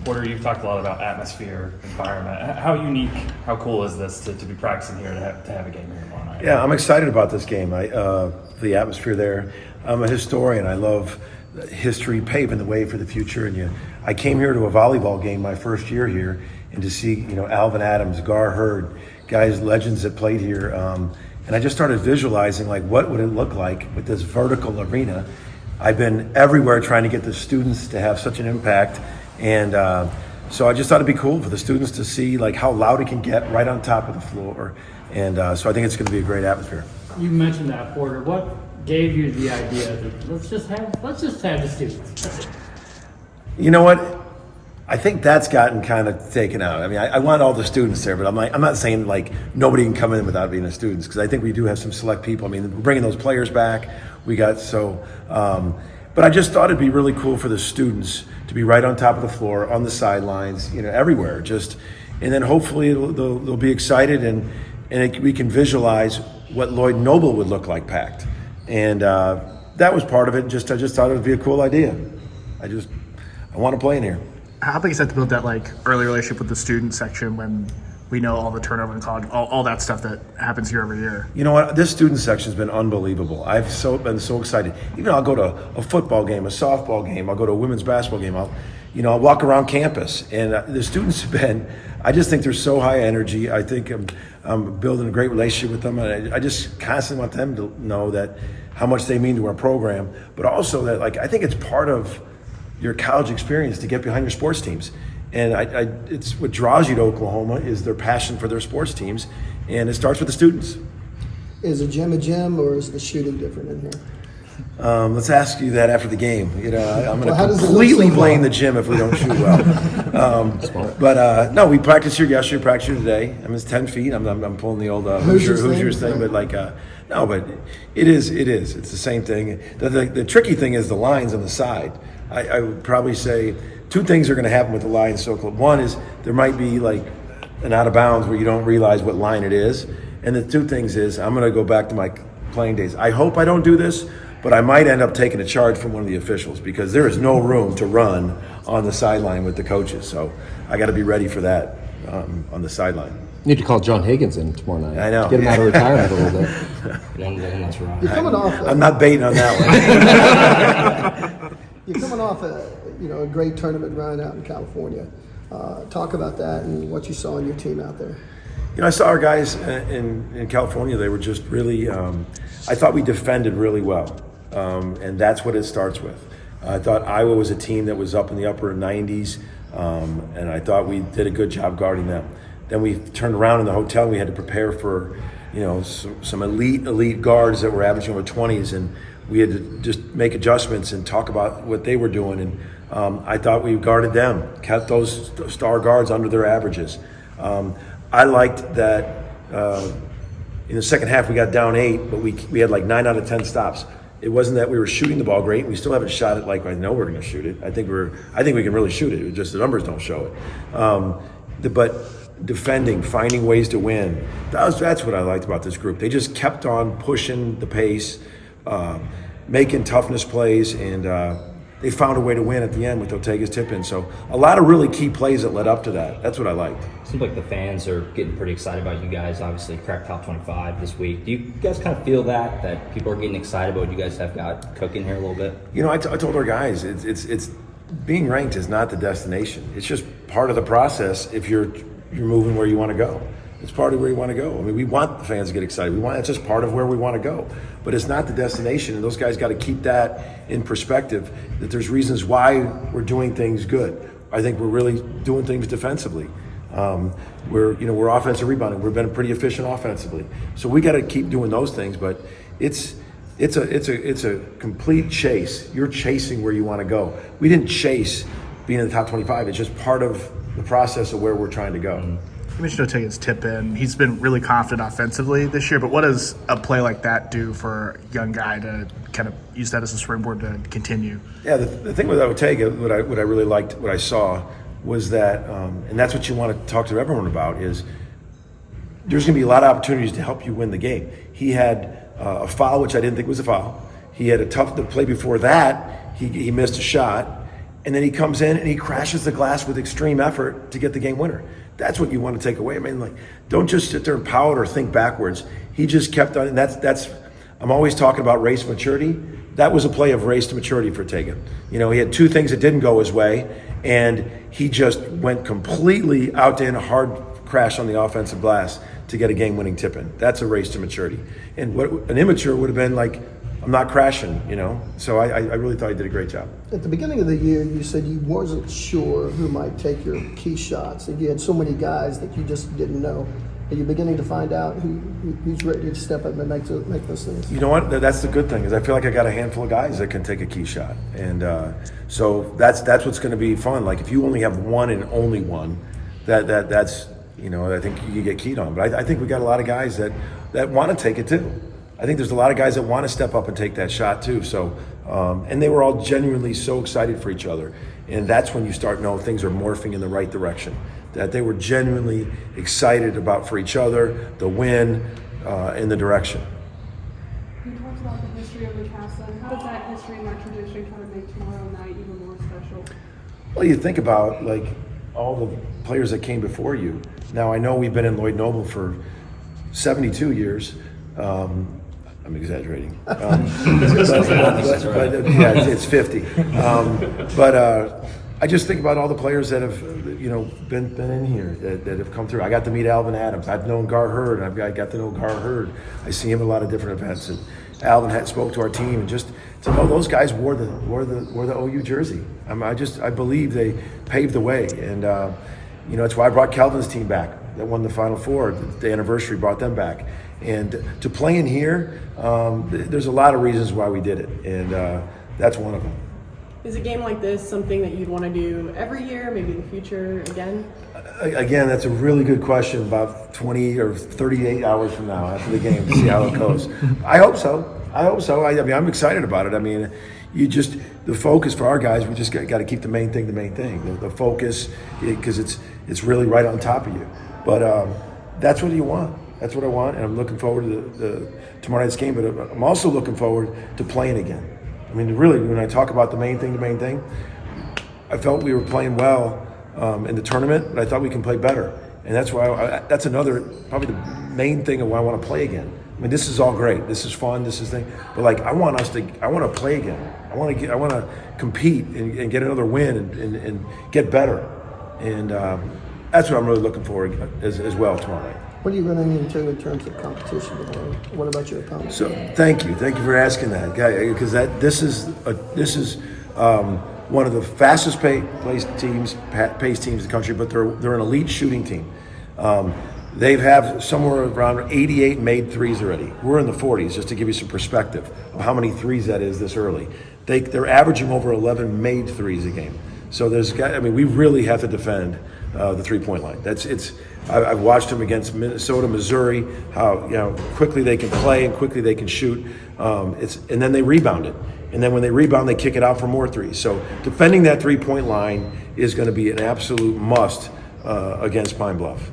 Porter, you've talked a lot about atmosphere, environment. How unique, how cool is this to be practicing here, to have a game here tomorrow night? Yeah, I'm excited about this game. The atmosphere there. I'm a historian. I love history, paving the way for the future. And I came here to a volleyball game my first year here, and to see Alvin Adams, Gar Hurd, guys, legends that played here. And I just started visualizing what would it look like with this vertical arena. I've been everywhere trying to get the students to have such an impact, and so I just thought it'd be cool for the students to see how loud it can get right on top of the floor, and so I think it's going to be a great atmosphere. You mentioned that, Porter. What gave you the idea that let's just have the students? You know what? I think that's gotten kind of taken out. I mean, I want all the students there, but I'm not saying nobody can come in without being a student, because I think we do have some select people. I mean, we're bringing those players back. We got but I just thought it'd be really cool for the students to be right on top of the floor, on the sidelines, everywhere. And then hopefully they'll be excited, and we can visualize what Lloyd Noble would look like packed. And that was part of it. I just thought it would be a cool idea. I want to play in here. How big is that to build that early relationship with the student section when we know all the turnover in college, all that stuff that happens here every year? You know what? This student section has been unbelievable. I've been so excited. I'll go to a football game, a softball game. I'll go to a women's basketball game. I'll walk around campus, and the students have been. I just think they're so high energy. I think I'm building a great relationship with them, and I just constantly want them to know that how much they mean to our program, but also that I think it's part of your college experience to get behind your sports teams. And it's what draws you to Oklahoma is their passion for their sports teams, and it starts with the students. Is a gym, or is the shooting different in here? Let's ask you that after the game. I'm going to Well, completely blame the gym if we don't shoot well. But no, we practiced here yesterday, practiced here today. I mean, it's 10 feet. I'm pulling the old Hoosiers thing, but no, but it is. It's the same thing. The tricky thing is the lines on the side. I would probably say two things are going to happen with the lines so close. One is there might be an out of bounds where you don't realize what line it is. And the two things is I'm going to go back to my playing days. I hope I don't do this, but I might end up taking a charge from one of the officials, because there is no room to run on the sideline with the coaches. So I got to be ready for that on the sideline. You need to call John Higgins in tomorrow night. I know. Get him out of retirement a little bit. That's right. You're coming off. I'm not baiting on that one. You're coming off a great tournament run out in California. Talk about that and what you saw in your team out there. I saw our guys in California. They were just really. I thought we defended really well, and that's what it starts with. I thought Iowa was a team that was up in the upper 90s, and I thought we did a good job guarding them. Then we turned around in the hotel. We had to prepare for, some elite guards that were averaging over 20s, and we had to just make adjustments and talk about what they were doing. And I thought we guarded them, kept those star guards under their averages. I liked that in the second half we got down 8, but we had 9 out of 10 stops. It wasn't that we were shooting the ball great. We still haven't shot it like I know we're going to shoot it. I think we can really shoot it. It's just the numbers don't show it. But defending, finding ways to win. That's what I liked about this group. They just kept on pushing the pace, making toughness plays, and they found a way to win at the end with Ortega's tip-in. So a lot of really key plays that led up to that. That's what I liked. Seems like the fans are getting pretty excited about you guys. Obviously, cracked top 25 this week. Do you guys kind of feel that people are getting excited about what you guys have got cooking here a little bit? I told our guys, it's being ranked is not the destination. It's just part of the process if you're moving where you want to go. It's part of where you want to go. I mean, we want the fans to get excited. It's just part of where we want to go. But it's not the destination, and those guys got to keep that in perspective, that there's reasons why we're doing things good. I think we're really doing things defensively. We're offensive rebounding. We've been pretty efficient offensively. So we got to keep doing those things, but it's a complete chase. You're chasing where you want to go. We didn't chase being in the top 25. It's just part of the process of where we're trying to go. You mentioned Ortega's tip in. He's been really confident offensively this year, but what does a play like that do for a young guy to kind of use that as a springboard to continue? Yeah, the thing with Ortega, what I really liked, what I saw, was that, and that's what you want to talk to everyone about, is there's going to be a lot of opportunities to help you win the game. He had a foul, which I didn't think was a foul. He had a tough play before that. He missed a shot. and then he comes in and he crashes the glass with extreme effort to get the game winner. That's what you want to take away. I mean, like, don't just sit there and pout or think backwards. He just kept on, and that's. I'm always talking about race maturity. That was a play of race to maturity for Tegan. You know, he had two things that didn't go his way, and he just went completely out in a hard crash on the offensive glass to get a game-winning tip-in. That's a race to maturity. And what an immature would have been like, I'm not crashing, you know? So I really thought he did a great job. At the beginning of the year, you said you wasn't sure who might take your key shots, and you had so many guys that you just didn't know. Are you beginning to find out who's ready to step up and make those things? You know what? That's the good thing, is I feel like I got a handful of guys that can take a key shot. And so that's what's going to be fun. Like, if you only have one and only one, that's, you know, I think you get keyed on. But I think we got a lot of guys that want to take it too. I think there's a lot of guys that want to step up and take that shot too. So, and they were all genuinely so excited for each other. And that's when you start knowing things are morphing in the right direction. That they were genuinely excited about for each other, the win, and the direction. You talked about the history of McCasland. How does that history and that tradition kind of make tomorrow night even more special? Well, you think about, like, all the players that came before you. Now, I know we've been in Lloyd Noble for 72 years. I'm exaggerating. But yeah, it's 50. But I just think about all the players that have, you know, been in here, that have come through. I got to meet Alvin Adams. I've known Gar Hurd. I got to know Gar Hurd. I see him at a lot of different events. And Alvin had spoke to our team, and just to know those guys wore the OU jersey. I believe they paved the way, and you know, that's why I brought Kelvin's team back. That won the Final Four. The anniversary brought them back, and to play in here, there's a lot of reasons why we did it, and that's one of them. Is a game like this something that you'd want to do every year, maybe in the future again? Again, that's a really good question. About 20 or 38 hours from now, after the game, to see how it goes. I hope so. I mean, I'm excited about it. I mean, the focus for our guys, we just got to keep the main thing. The focus, because it's really right on top of you. But that's what you want. That's what I want, and I'm looking forward to tomorrow night's game. But I'm also looking forward to playing again. I mean, really, when I talk about the main thing, I felt we were playing well in the tournament, but I thought we can play better. And that's why that's another, probably the main thing of why I want to play again. I mean, this is all great. This is fun. This is thing. But like, I want to play again. I want to compete and get another win and get better. And that's what I'm really looking for as well tomorrow night. What are you running into in terms of competition today? What about your opponents? So thank you for asking that, because this is one of the fastest paced teams in the country, but they're an elite shooting team. They have somewhere around 88 made threes already. We're in the 40s, just to give you some perspective of how many threes that is this early. They're averaging over 11 made threes a game. So we really have to defend the 3-point line. I've watched them against Minnesota, Missouri, how quickly they can play and quickly they can shoot. And then they rebound it. And then when they rebound, they kick it out for more threes. So defending that 3-point line is going to be an absolute must against Pine Bluff.